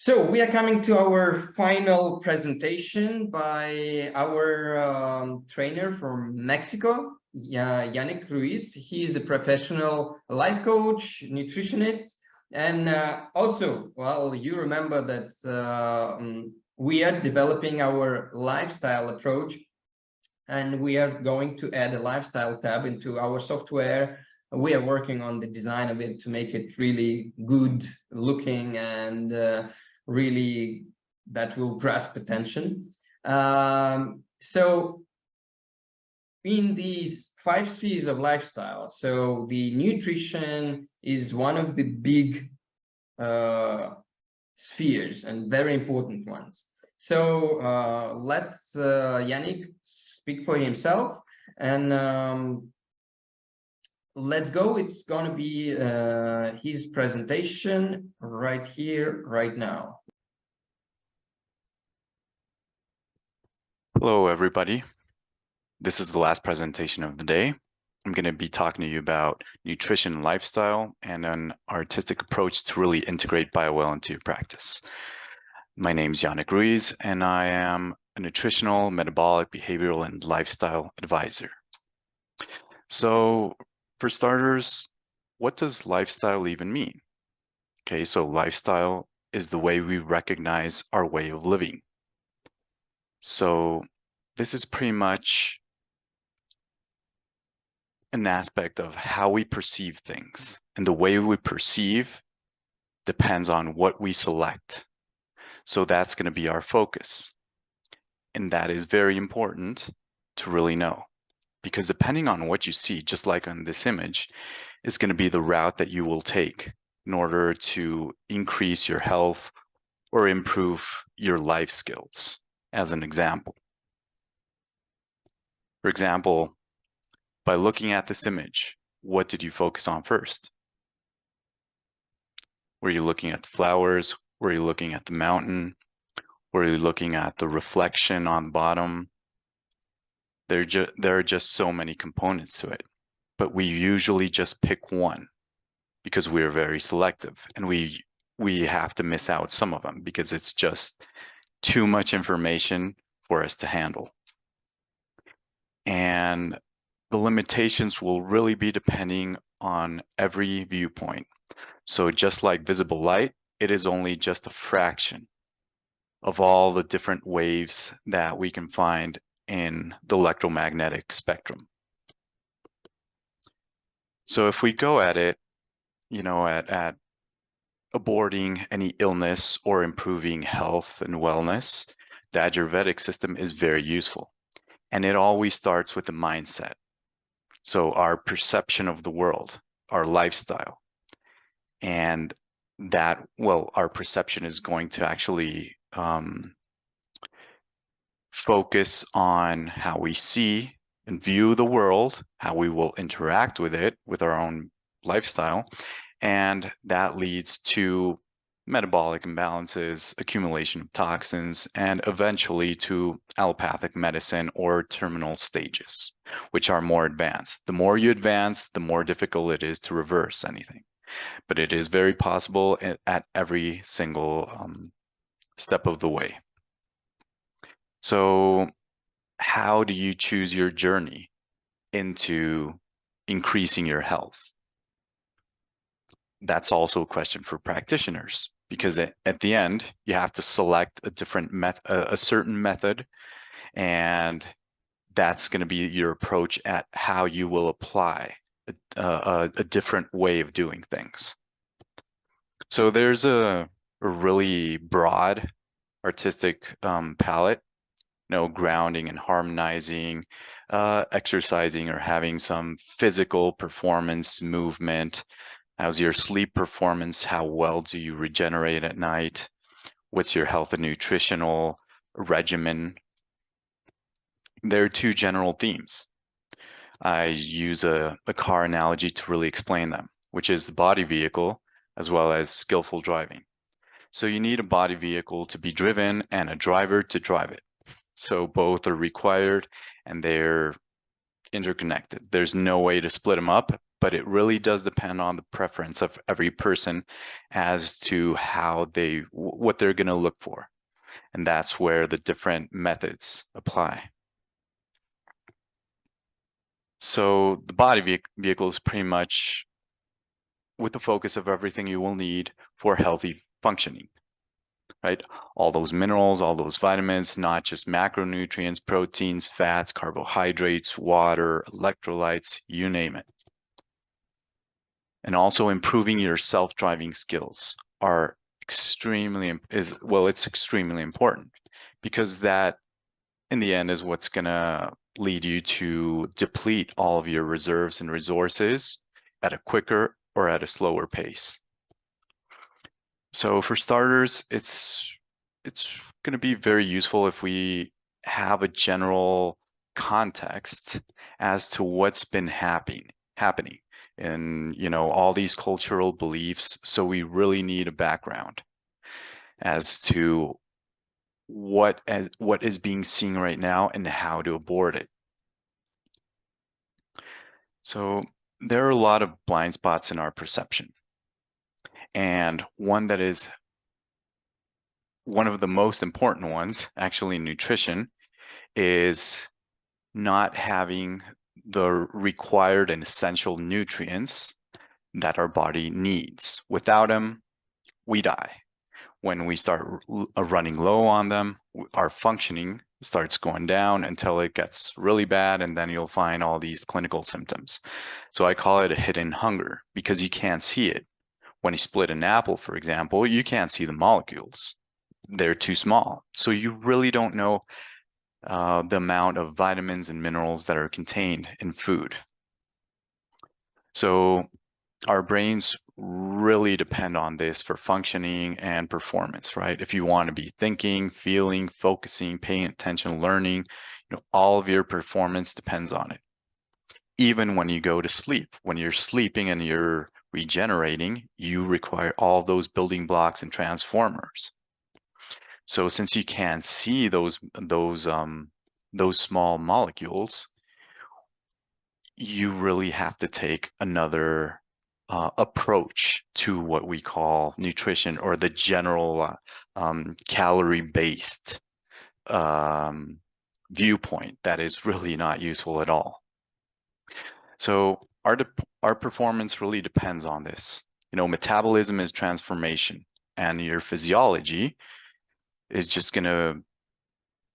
So we are coming to our final presentation by our trainer from Mexico, Yanik Ruiz. He is a professional life coach, nutritionist, and also, well, you remember that we are developing our lifestyle approach, and we are going to add a lifestyle tab into our software. We are working on the design of it to make it really good looking and really that will grasp attention. So in these 5 spheres of lifestyle, so the nutrition is one of the big spheres and very important ones. So let's Yanik speak for himself, and let's go. It's going to be his presentation right here, right now. Hello, everybody. This is the last presentation of the day. I'm going to be talking to you about nutrition and lifestyle and an artistic approach to really integrate BioWell into your practice. My name is Yanik Ruiz, and I am a nutritional, metabolic, behavioral, and lifestyle advisor. So for starters, what does lifestyle even mean? Okay, so lifestyle is the way we recognize our way of living. So this is pretty much an aspect of how we perceive things, and the way we perceive depends on what we select. So that's going to be our focus. And that is very important to really know, because depending on what you see, just like on this image, is going to be the route that you will take in order to increase your health or improve your life skills, as an example. For example, by looking at this image, what did you focus on first? Were you looking at the flowers? Were you looking at the mountain? Were you looking at the reflection on the bottom? There are just so many components to it, but we usually just pick one because we are very selective, and we have to miss out some of them because it's just too much information for us to handle. And the limitations will really be depending on every viewpoint. So just like visible light, it is only just a fraction of all the different waves that we can find in the electromagnetic spectrum. So if we go at it, at aborting any illness or improving health and wellness, the Ayurvedic system is very useful. And it always starts with the mindset. So our perception of the world, our lifestyle, and that, well, our perception is going to actually focus on how we see and view the world, how we will interact with it, with our own lifestyle, and that leads to metabolic imbalances, accumulation of toxins, and eventually to allopathic medicine or terminal stages, which are more advanced. The more you advance, the more difficult it is to reverse anything. But it is very possible at every single step of the way. So how do you choose your journey into increasing your health? That's also a question for practitioners, because at the end, you have to select a certain method, and that's going to be your approach at how you will apply a different way of doing things. So there's a really broad artistic palette, grounding and harmonizing, exercising or having some physical performance, movement. How's your sleep performance? How well do you regenerate at night? What's your health and nutritional regimen? There are 2 general themes. I use a car analogy to really explain them, which is the body vehicle as well as skillful driving. So you need a body vehicle to be driven and a driver to drive it. So both are required and they're interconnected. There's no way to split them up but it really does depend on the preference of every person as to what they're going to look for. And that's where the different methods apply. So the body vehicle is pretty much with the focus of everything you will need for healthy functioning, right? All those minerals, all those vitamins, not just macronutrients, proteins, fats, carbohydrates, water, electrolytes, you name it. And also improving your self-driving skills are extremely important, because that in the end is what's going to lead you to deplete all of your reserves and resources at a quicker or at a slower pace. So for starters, it's going to be very useful if we have a general context as to what's been happening in, all these cultural beliefs. So we really need a background as to what is being seen right now and how to abort it. So there are a lot of blind spots in our perception. And one that is one of the most important ones, actually in nutrition, is not having the required and essential nutrients that our body needs. Without them, we die. When we start running low on them, our functioning starts going down until it gets really bad, and then you'll find all these clinical symptoms. So I call it a hidden hunger, because you can't see it. When you split an apple, for example, you can't see the molecules. They're too small. So you really don't know the amount of vitamins and minerals that are contained in food. So our brains really depend on this for functioning and performance, right? If you want to be thinking, feeling, focusing, paying attention, learning, all of your performance depends on it. Even when you go to sleep, when you're sleeping and you're regenerating, you require all those building blocks and transformers. So since you can't see those small molecules, you really have to take another approach to what we call nutrition, or the general calorie-based viewpoint that is really not useful at all. So our performance really depends on this. Metabolism is transformation, and your physiology is just going to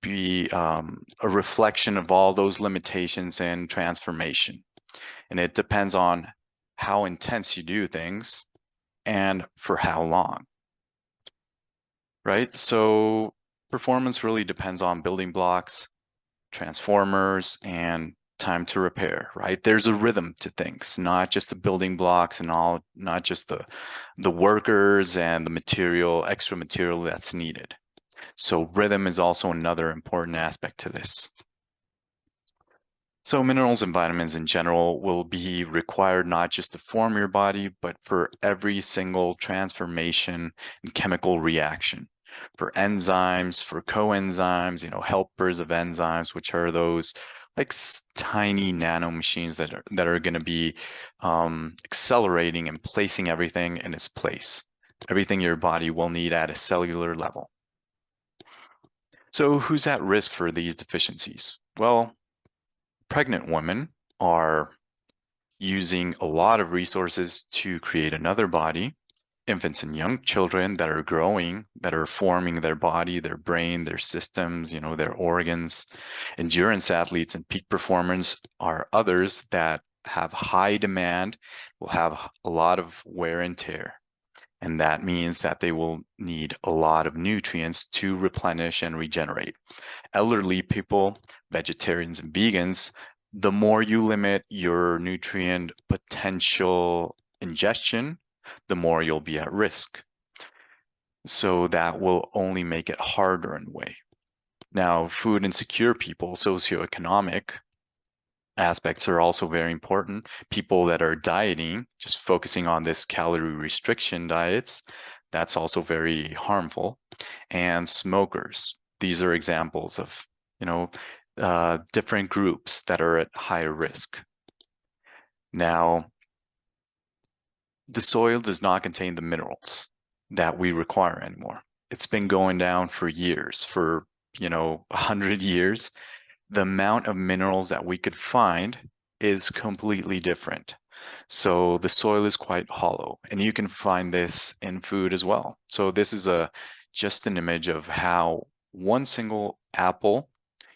be a reflection of all those limitations and transformation. And it depends on how intense you do things and for how long, right? So performance really depends on building blocks, transformers, and time to repair, right? There's a rhythm to things, not just the building blocks and all, not just the workers and the extra material that's needed. So rhythm is also another important aspect to this. So minerals and vitamins in general will be required not just to form your body, but for every single transformation and chemical reaction. For enzymes, for coenzymes, helpers of enzymes, which are those like tiny nano machines that are going to be accelerating and placing everything in its place. Everything your body will need at a cellular level. So who's at risk for these deficiencies? Well, pregnant women are using a lot of resources to create another body. Infants and young children that are growing, that are forming their body, their brain, their systems, their organs. Endurance athletes and peak performers are others that have high demand, will have a lot of wear and tear. And that means that they will need a lot of nutrients to replenish and regenerate. Elderly people, vegetarians and vegans, the more you limit your nutrient potential ingestion, the more you'll be at risk. So that will only make it harder in a way. Now, food insecure people, socioeconomic aspects are also very important. People that are dieting, just focusing on this calorie restriction diets, that's also very harmful. And smokers, these are examples of, different groups that are at higher risk. Now, the soil does not contain the minerals that we require anymore. It's been going down for years, for 100 years. The amount of minerals that we could find is completely different. So the soil is quite hollow, and you can find this in food as well. So this is just an image of how one single apple,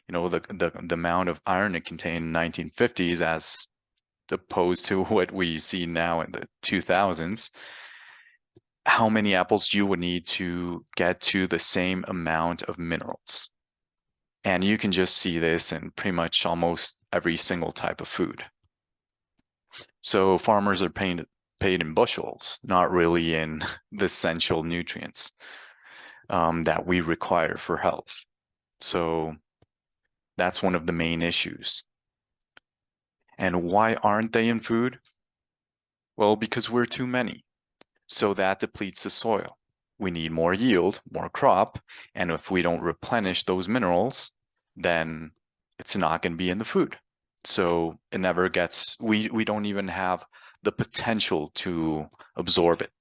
the amount of iron it contained in 1950s as opposed to what we see now in the 2000s, how many apples you would need to get to the same amount of minerals. And you can just see this in pretty much almost every single type of food. So farmers are paid in bushels, not really in the essential nutrients that we require for health. So that's one of the main issues. And why aren't they in food? Well, because we're too many. So that depletes the soil. We need more yield, more crop, and if we don't replenish those minerals, then it's not going to be in the food. So it never gets, we don't even have the potential to absorb it.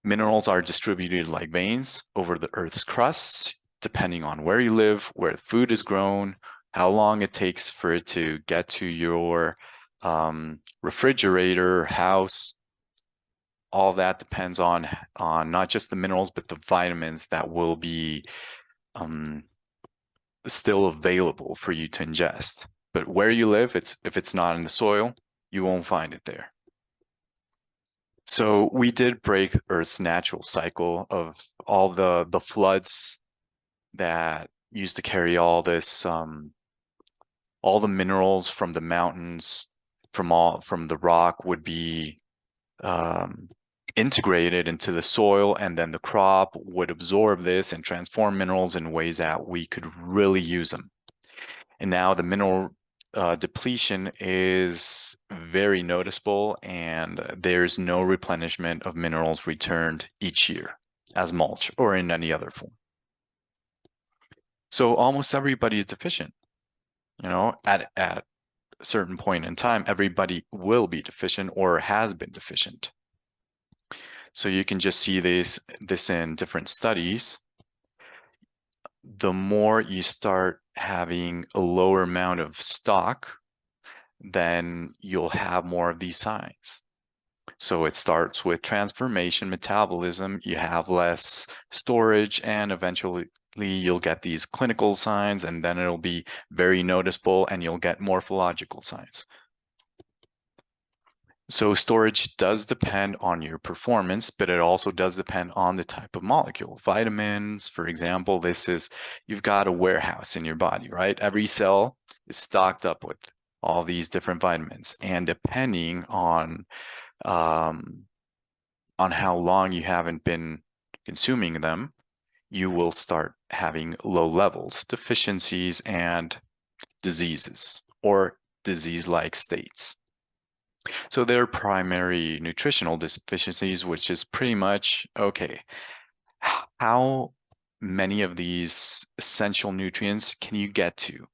Minerals are distributed like veins over the Earth's crust, depending on where you live, where the food is grown, how long it takes for it to get to your refrigerator, house. All that depends on not just the minerals, but the vitamins that will be still available for you to ingest. But where you live, if it's not in the soil, you won't find it there. So we did break Earth's natural cycle of all the floods that used to carry all this, all the minerals from the mountains, from the rock would be integrated into the soil, and then the crop would absorb this and transform minerals in ways that we could really use them. And now the mineral depletion is very noticeable, and there's no replenishment of minerals returned each year as mulch or in any other form. So almost everybody is deficient. At a certain point in time, everybody will be deficient or has been deficient. So you can just see this in different studies. The more you start having a lower amount of stock, then you'll have more of these signs. So it starts with transformation, metabolism, you have less storage, and eventually you'll get these clinical signs, and then it'll be very noticeable, and you'll get morphological signs. So storage does depend on your performance, but it also does depend on the type of molecule. Vitamins, for example, you've got a warehouse in your body, right? Every cell is stocked up with all these different vitamins, and depending on how long you haven't been consuming them, you will start having low levels, deficiencies, and diseases or disease-like states. So there are primary nutritional deficiencies, which is pretty much, okay, how many of these essential nutrients can you get to?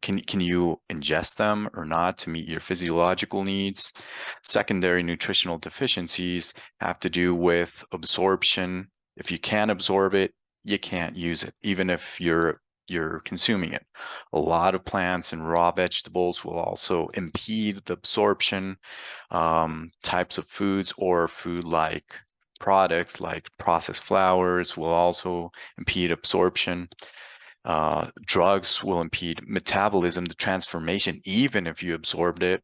Can you ingest them or not to meet your physiological needs? Secondary nutritional deficiencies have to do with absorption. If you can't absorb it, you can't use it, even if you're consuming it. A lot of plants and raw vegetables will also impede the absorption. Types of foods or food-like products like processed flours will also impede absorption. Drugs will impede metabolism, the transformation, even if you absorbed it.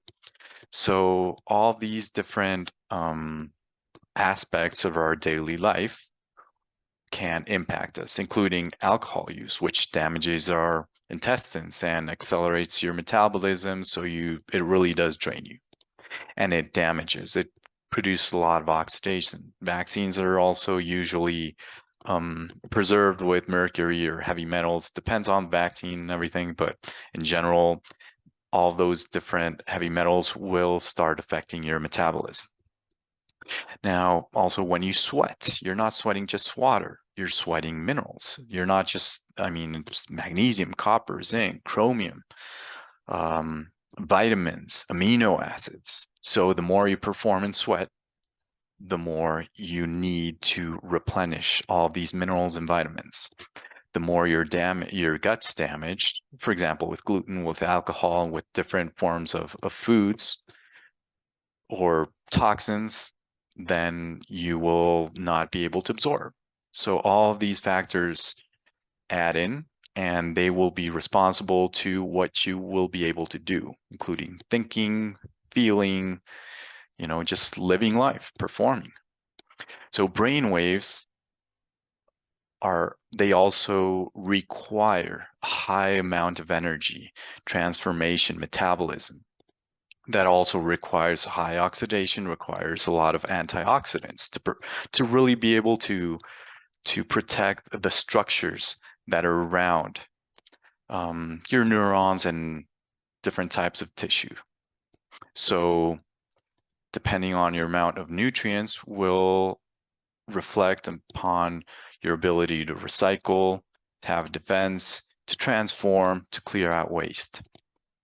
So all these different aspects of our daily life can impact us, including alcohol use, which damages our intestines and accelerates your metabolism. So it really does drain you, and it produces a lot of oxidation. Vaccines are also usually preserved with mercury or heavy metals. Depends on the vaccine and everything, but in general, all those different heavy metals will start affecting your metabolism. Now, also when you sweat, you're not sweating just water, you're sweating minerals. You're not just, it's magnesium, copper, zinc, chromium, vitamins, amino acids. So the more you perform in sweat, the more you need to replenish all these minerals and vitamins. The more your gut's damaged, for example, with gluten, with alcohol, with different forms of foods or toxins, then you will not be able to absorb. So all of these factors add in, and they will be responsible to what you will be able to do, including thinking, feeling, just living life, performing. So brain waves they also require a high amount of energy, transformation, metabolism. That also requires high oxidation, requires a lot of antioxidants to really be able to protect the structures that are around your neurons and different types of tissue. So depending on your amount of nutrients will reflect upon your ability to recycle, to have defense, to transform, to clear out waste.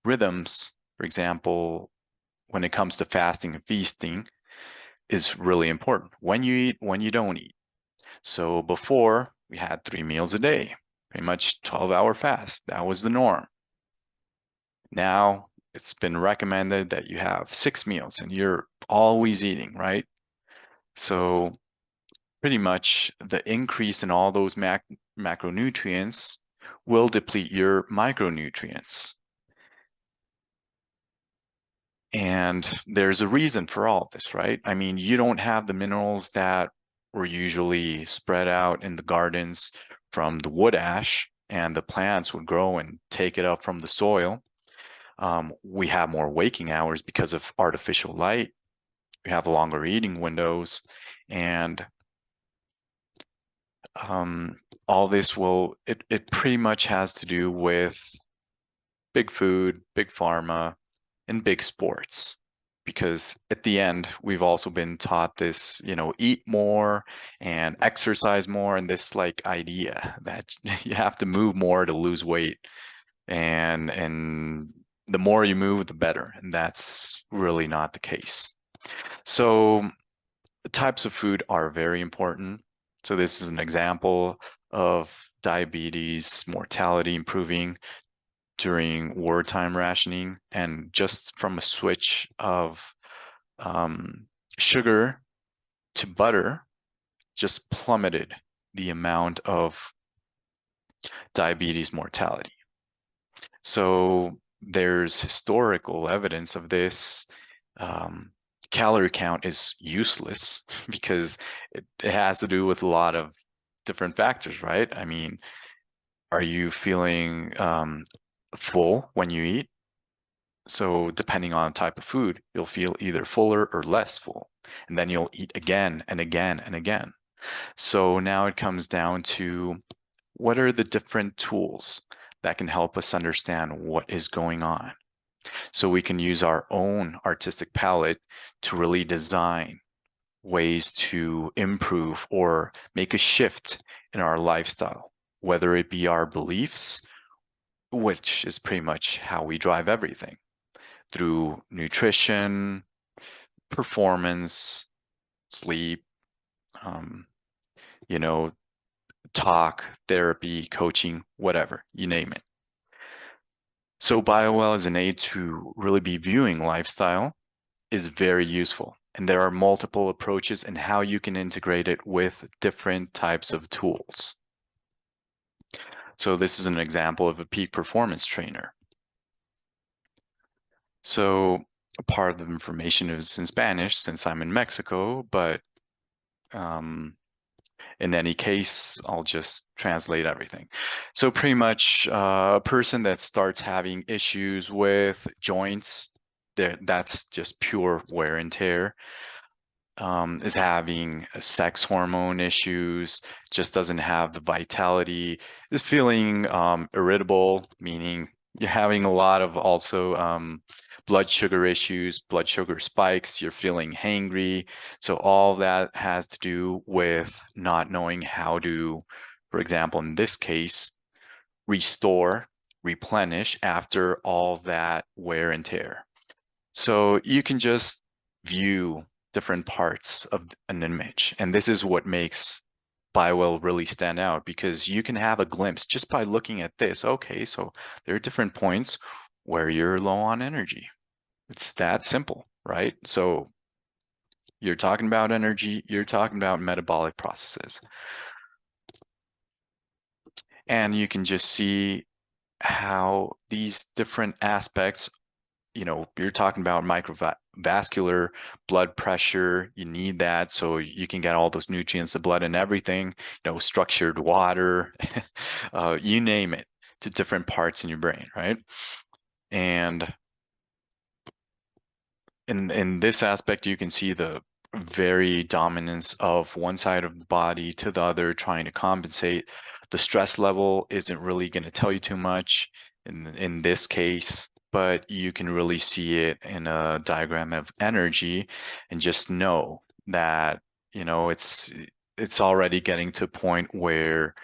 Rhythms, for example, when it comes to fasting and feasting, is really important. When you eat, when you don't eat. So before, we had 3 meals a day, pretty much 12-hour fast. That was the norm. Now, it's been recommended that you have 6 meals and you're always eating, right? So pretty much the increase in all those macronutrients will deplete your micronutrients. And there's a reason for all of this, right? I mean, you don't have the minerals that were usually spread out in the gardens from the wood ash, and the plants would grow and take it up from the soil. We have more waking hours because of artificial light. We have longer eating windows, and all this it pretty much has to do with big food, big pharma, and big sports. Because at the end, we've also been taught this, eat more and exercise more, and this like idea that you have to move more to lose weight, and the more you move, the better, and that's really not the case. So the types of food are very important. So this is an example of diabetes mortality improving during wartime rationing, and just from a switch of sugar to butter just plummeted the amount of diabetes mortality. So there's historical evidence of this. Calorie count is useless because it has to do with a lot of different factors, right? I mean, are you feeling full when you eat? So depending on the type of food, you'll feel either fuller or less full, and then you'll eat again and again and again. So now it comes down to what are the different tools that can help us understand what is going on. So we can use our own artistic palette to really design ways to improve or make a shift in our lifestyle, whether it be our beliefs, which is pretty much how we drive everything, through nutrition, performance, sleep, you know, talk, therapy, coaching, whatever, you name it. So BioWell as an aid to really be viewing lifestyle is very useful. And there are multiple approaches in how you can integrate it with different types of tools. So this is an example of a peak performance trainer. So part of the information is in Spanish since I'm in Mexico, but in any case, I'll just translate everything. So pretty much a person that starts having issues with joints, that's just pure wear and tear. Is having sex hormone issues, just doesn't have the vitality, is feeling irritable, meaning you're having a lot of also blood sugar issues, blood sugar spikes, you're feeling hangry. So all that has to do with not knowing how to, for example, in this case, restore, replenish after all that wear and tear. So you can just view different parts of an image. And this is what makes BioWell really stand out, because you can have a glimpse just by looking at this. Okay, so there are different points where you're low on energy. It's that simple, right? So you're talking about energy, you're talking about metabolic processes. And you can just see how these different aspects, you're talking about microvascular blood pressure. You need that so you can get all those nutrients, the blood and everything, structured water, you name it, to different parts in your brain, right? And in this aspect, you can see the very dominance of one side of the body to the other, trying to compensate. The stress level isn't really going to tell you too much in this case, but you can really see it in a diagram of energy, and just know that it's already getting to a point where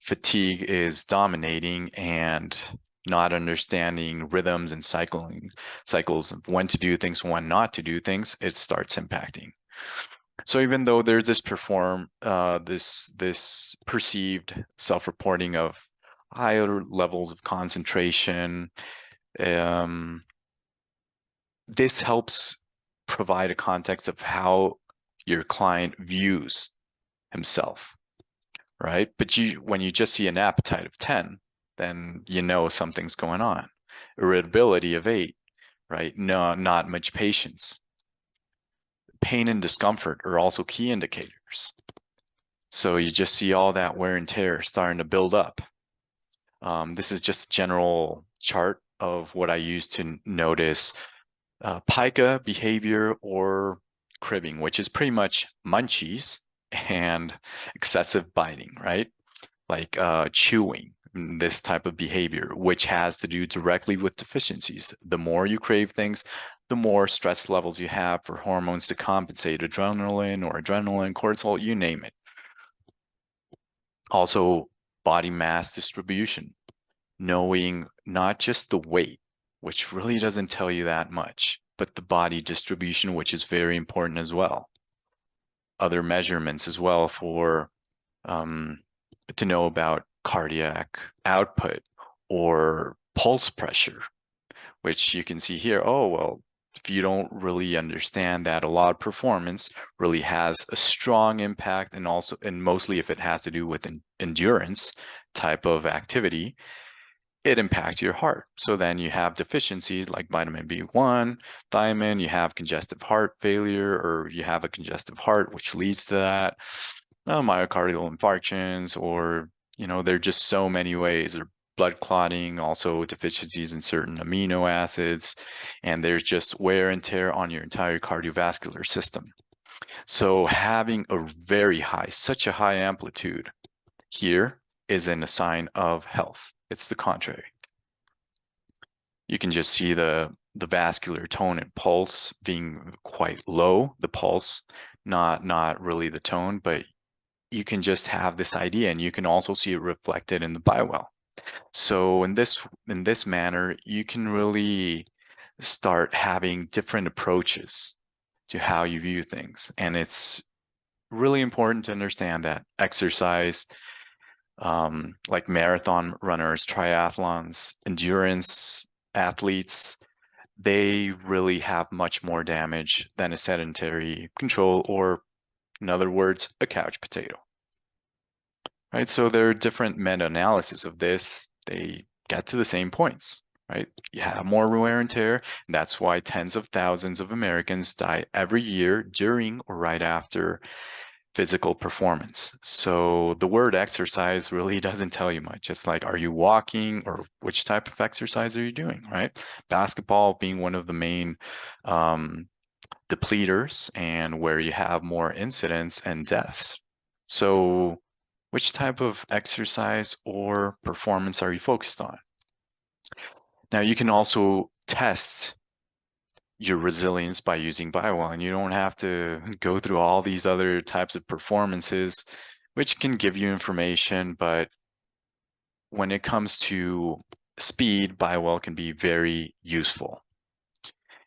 fatigue is dominating, and not understanding rhythms and cycles of when to do things, when not to do things, it starts impacting. So even though there's this this perceived self-reporting of higher levels of concentration, this helps provide a context of how your client views himself, right? But when you just see an appetite of 10, then something's going on. Irritability of 8, right? No, not much patience. Pain and discomfort are also key indicators. So you just see all that wear and tear starting to build up. This is just a general chart of what I use to notice pica behavior or cribbing, which is pretty much munchies and excessive biting, right? Like chewing, this type of behavior, which has to do directly with deficiencies. The more you crave things, the more stress levels you have for hormones to compensate, adrenaline, cortisol, you name it. Also, body mass distribution, knowing not just the weight, which really doesn't tell you that much, but the body distribution, which is very important as well. Other measurements as well for to know about cardiac output or pulse pressure, which you can see here. Oh, well, if you don't really understand that a lot of performance really has a strong impact, and mostly if it has to do with endurance type of activity, it impacts your heart. So then you have deficiencies like vitamin B1, thiamine, you have congestive heart failure, or you have a congestive heart, which leads to that, myocardial infarctions, or, there are just so many ways, or blood clotting, also deficiencies in certain amino acids, and there's just wear and tear on your entire cardiovascular system. So having such a high amplitude here isn't a sign of health. It's the contrary. You can just see the vascular tone and pulse being quite low, the pulse, not really the tone, but you can just have this idea, and you can also see it reflected in the BioWell. So in this manner, you can really start having different approaches to how you view things. And it's really important to understand that exercise, like marathon runners, triathlons, endurance athletes, they really have much more damage than a sedentary control, or in other words, a couch potato. Right? So there are different meta-analysis of this. They get to the same points, right? You have more wear and tear, and that's why tens of thousands of Americans die every year during or right after physical performance. So the word exercise really doesn't tell you much. It's like, are you walking, or which type of exercise are you doing, right? Basketball being one of the main depleters, and where you have more incidents and deaths. So which type of exercise or performance are you focused on? Now, you can also test your resilience by using BioWell, and you don't have to go through all these other types of performances, which can give you information. But when it comes to speed, BioWell can be very useful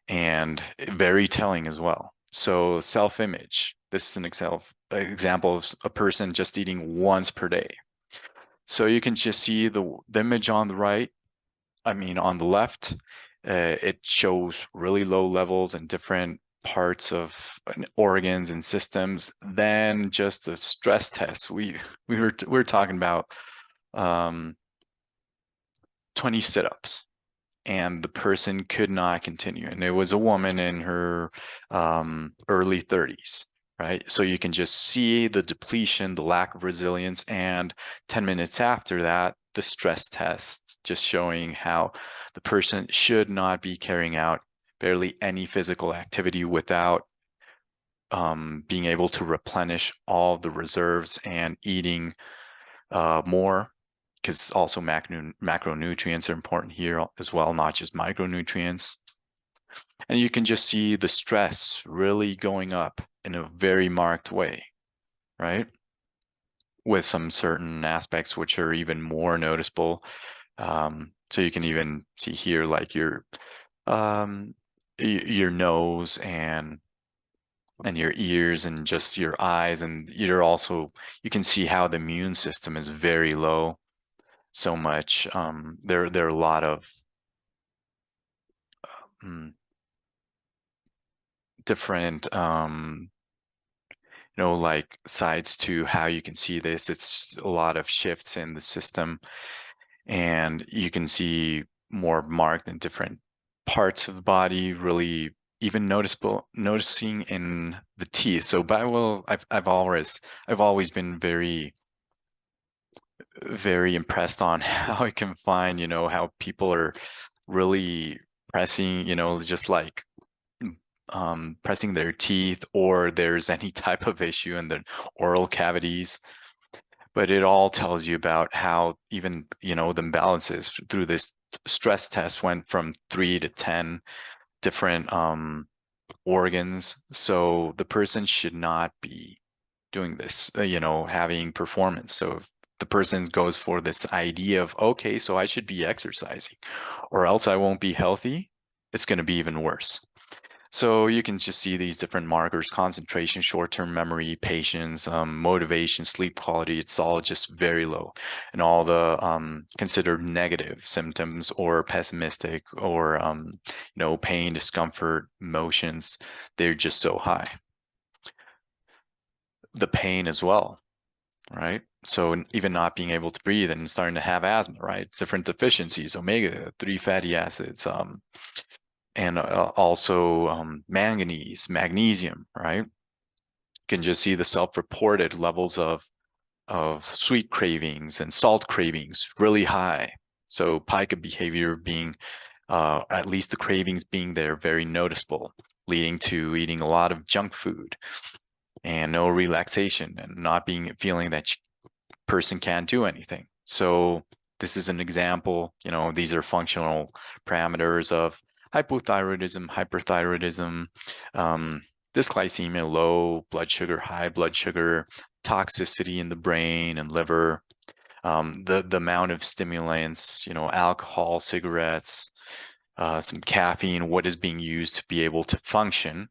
and very telling as well. So self-image, this is an example of a person just eating once per day. So you can just see the image on the right, on the left, it shows really low levels in different parts of organs and systems. Then just the stress test. We were talking about 20 sit-ups, and the person could not continue. And it was a woman in her early 30s, right? So you can just see the depletion, the lack of resilience, and 10 minutes after that, the stress test, just showing how the person should not be carrying out barely any physical activity without being able to replenish all the reserves and eating more, because also macronutrients are important here as well, not just micronutrients. And you can just see the stress really going up in a very marked way, right? With some certain aspects which are even more noticeable. So you can even see here, like your nose and your ears and just your eyes, and you can see how the immune system is very low. So much there are a lot of different like sides to how you can see this. It's a lot of shifts in the system, and you can see more marked in different parts of the body, really even noticing in the teeth. So I've always been very impressed on how I can find, how people are really pressing, just like pressing their teeth, or there's any type of issue in the oral cavities. But it all tells you about how even, the imbalances through this stress test went from 3 to 10 different organs. So the person should not be doing this, having performance. So if the person goes for this idea of, okay, so I should be exercising or else I won't be healthy, it's going to be even worse. So you can just see these different markers: concentration, short-term memory, patience, motivation, sleep quality. It's all just very low. And all the considered negative symptoms or pessimistic or, pain, discomfort, emotions, they're just so high. The pain as well, right? So even not being able to breathe and starting to have asthma, right? Different deficiencies, omega-3 fatty acids, and also manganese, magnesium, right? You can just see the self-reported levels of sweet cravings and salt cravings really high. So pica behavior being, at least the cravings being there, very noticeable, leading to eating a lot of junk food and no relaxation, and not feeling that person can't do anything. So this is an example, these are functional parameters of hypothyroidism, hyperthyroidism, dysglycemia, low blood sugar, high blood sugar, toxicity in the brain and liver, the amount of stimulants, alcohol, cigarettes, some caffeine, what is being used to be able to function.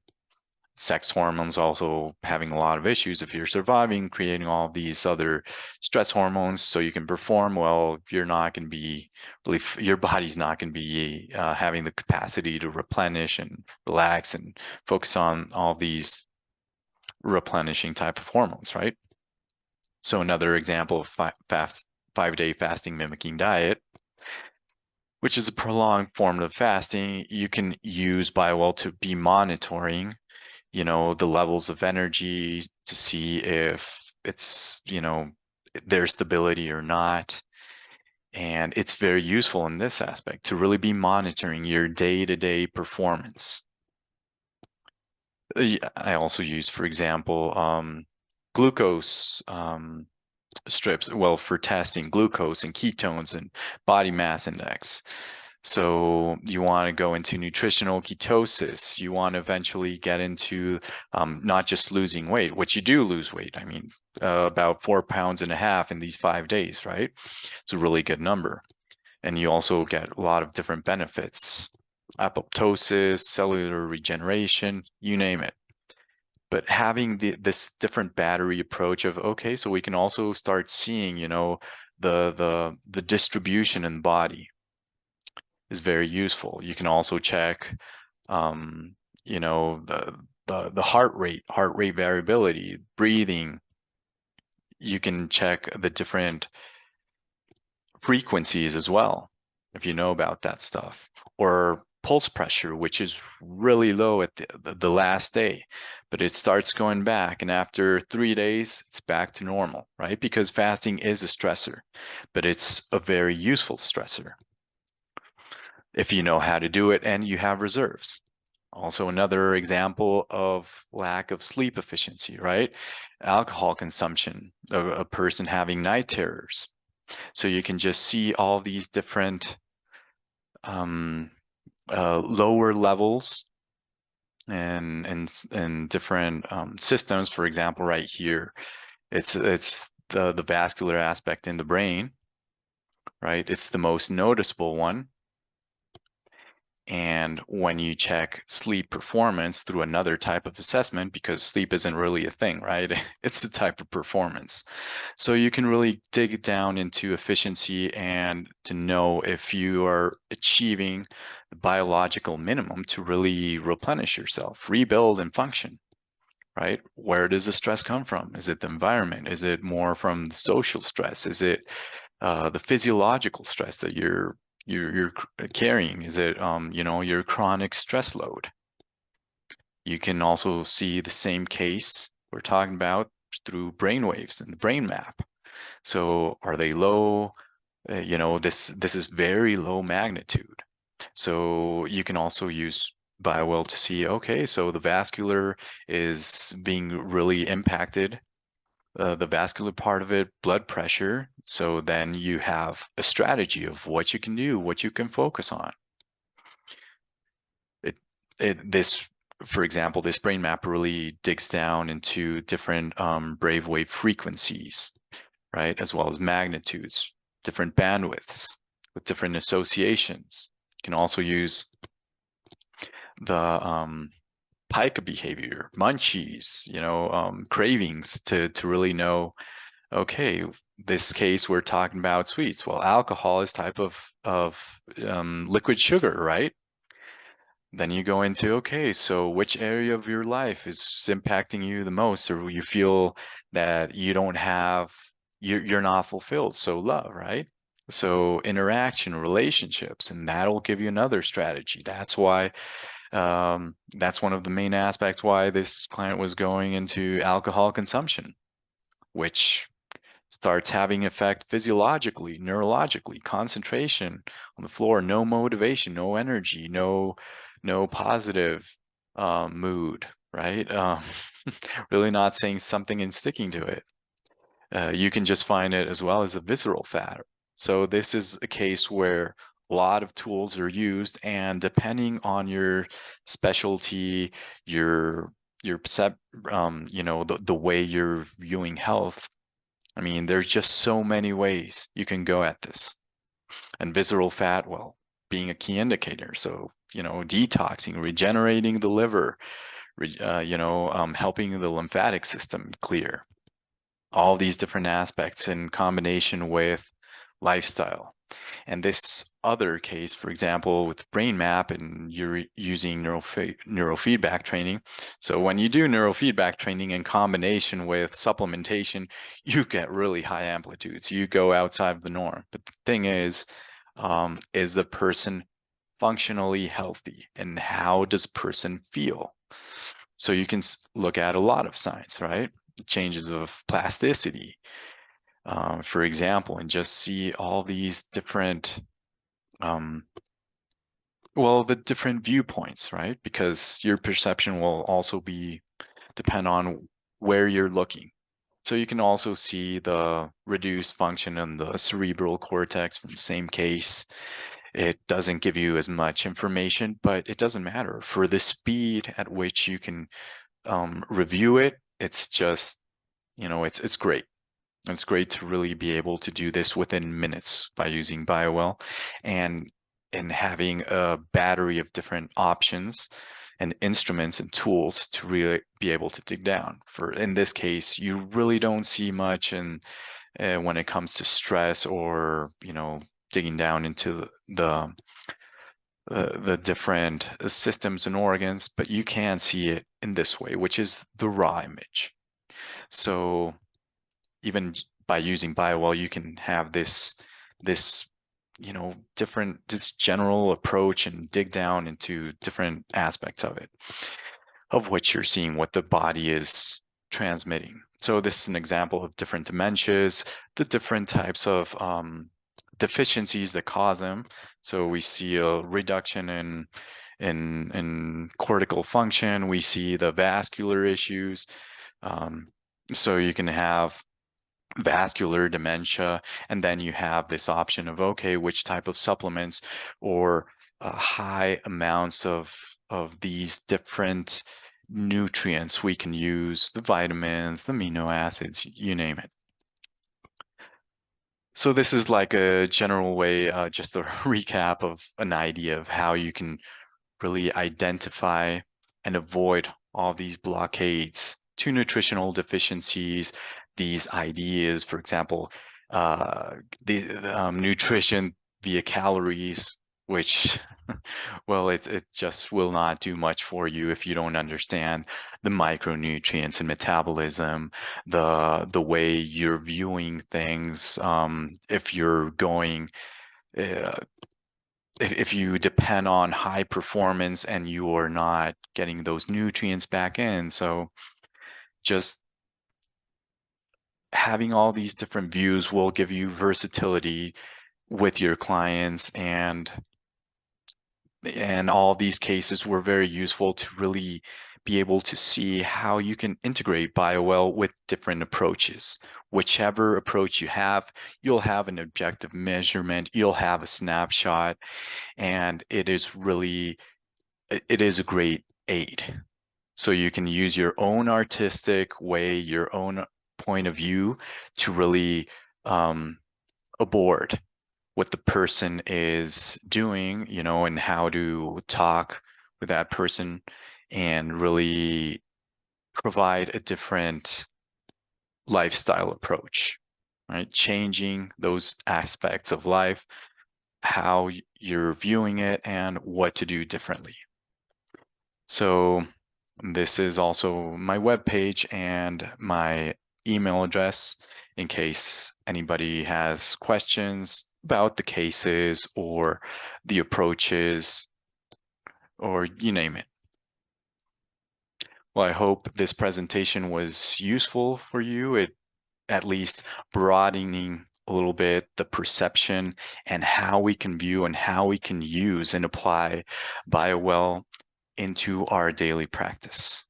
Sex hormones also having a lot of issues. If you're surviving, creating all these other stress hormones so you can perform well, you're not going to be really, your body's not going to be having the capacity to replenish and relax and focus on all these replenishing type of hormones, right? So another example of 5-day fasting mimicking diet, which is a prolonged form of fasting. You can use BioWell to be monitoring the levels of energy to see if it's, their stability or not. And it's very useful in this aspect to really be monitoring your day-to-day performance. I also use, for example, glucose strips, well, for testing glucose and ketones and body mass index. So you want to go into nutritional ketosis. You want to eventually get into not just losing weight, which you do lose weight. About 4.5 pounds in these 5 days, right? It's a really good number. And you also get a lot of different benefits, apoptosis, cellular regeneration, you name it. But having this different battery approach of, okay, so we can also start seeing, you know, the distribution in the body is very useful. You can also check, um, you know, the heart rate variability, breathing. You can check the different frequencies as well, if you know about that stuff, or pulse pressure, which is really low at the last day, but it starts going back. And after 3 days, it's back to normal, right? Because fasting is a stressor, but it's a very useful stressor if you know how to do it and you have reserves. Also, another example of lack of sleep efficiency, right? Alcohol consumption, a person having night terrors. So you can just see all these different lower levels and different systems. For example, right here, it's the vascular aspect in the brain, right? It's the most noticeable one. And when you check sleep performance through another type of assessment, because sleep isn't really a thing, right? It's a type of performance. So you can really dig down into efficiency and to know if you are achieving the biological minimum to really replenish yourself, rebuild and function, right? Where does the stress come from? Is it the environment? Is it more from the social stress? Is it the physiological stress that you're carrying? Is it you know, your chronic stress load? You can also see the same case we're talking about through brain waves and the brain map. So are they low? You know, this is very low magnitude. So you can also use BioWell to see, okay, so the vascular is being really impacted, the vascular part of it, blood pressure. So then you have a strategy of what you can do, what you can focus on. This, for example, this brain map really digs down into different brave wave frequencies, right? As well as magnitudes, different bandwidths with different associations. You can also use the pica behavior, munchies, you know, cravings to really know, okay, this case we're talking about sweets. Well, alcohol is type of liquid sugar, right? Then you go into, okay, so which area of your life is impacting you the most, or you feel that you don't have, you're not fulfilled? So love, right? So interaction, relationships, and that'll give you another strategy. That's why, that's one of the main aspects why this client was going into alcohol consumption, which starts having effect physiologically, neurologically, concentration on the floor, no motivation, no energy, no positive mood, right? Really not saying something and sticking to it. You can just find it as well as a visceral fat. So this is a case where a lot of tools are used, and depending on your specialty, your you know, the way you're viewing health, I mean, there's just so many ways you can go at this. And visceral fat, well, being a key indicator. So, you know, detoxing, regenerating the liver, you know, helping the lymphatic system clear. All these different aspects in combination with lifestyle. And this other case, for example, with brain map, and you're using neurofeedback training. So when you do neurofeedback training in combination with supplementation, you get really high amplitudes. You go outside of the norm. But the thing is the person functionally healthy? And how does person feel? So you can look at a lot of signs, right? Changes of plasticity, for example, and just see all these different, well, the different viewpoints, right? Because your perception will also depend on where you're looking. So you can also see the reduced function in the cerebral cortex from the same case. It doesn't give you as much information, but it doesn't matter. For the speed at which you can review it, it's just, you know, it's great. It's great to really be able to do this within minutes by using BioWell and having a battery of different options and instruments and tools to really be able to dig down. For in this case, you really don't see much in when it comes to stress or, you know, digging down into the different systems and organs, but you can see it in this way, which is the raw image. So even by using BioWell, you can have this you know, this general approach and dig down into different aspects of it, of which you're seeing what the body is transmitting. So this is an example of different dementias, the different types of deficiencies that cause them. So we see a reduction in cortical function. We see the vascular issues. So you can have vascular dementia, and then you have this option of, okay, which type of supplements or high amounts of these different nutrients we can use, the vitamins, the amino acids, you name it. So this is like a general way, just a recap of an idea of how you can really identify and avoid all these blockades to nutritional deficiencies, these ideas, for example, the nutrition via calories, which, well, it just will not do much for you if you don't understand the micronutrients and metabolism, the way you're viewing things. If you're going if you depend on high performance and you are not getting those nutrients back in. So just having all these different views will give you versatility with your clients, and all these cases were very useful to really be able to see how you can integrate BioWell with different approaches. Whichever approach you have, you'll have an objective measurement, you'll have a snapshot, and it is a great aid. So you can use your own artistic way, your own point of view to really aboard what the person is doing, you know, and how to talk with that person and really provide a different lifestyle approach, right? Changing those aspects of life, how you're viewing it, and what to do differently. So this is also my webpage and my email address in case anybody has questions about the cases or the approaches, or you name it. Well, I hope this presentation was useful for you. It at least broadening a little bit the perception and how we can view and how we can use and apply BioWell into our daily practice.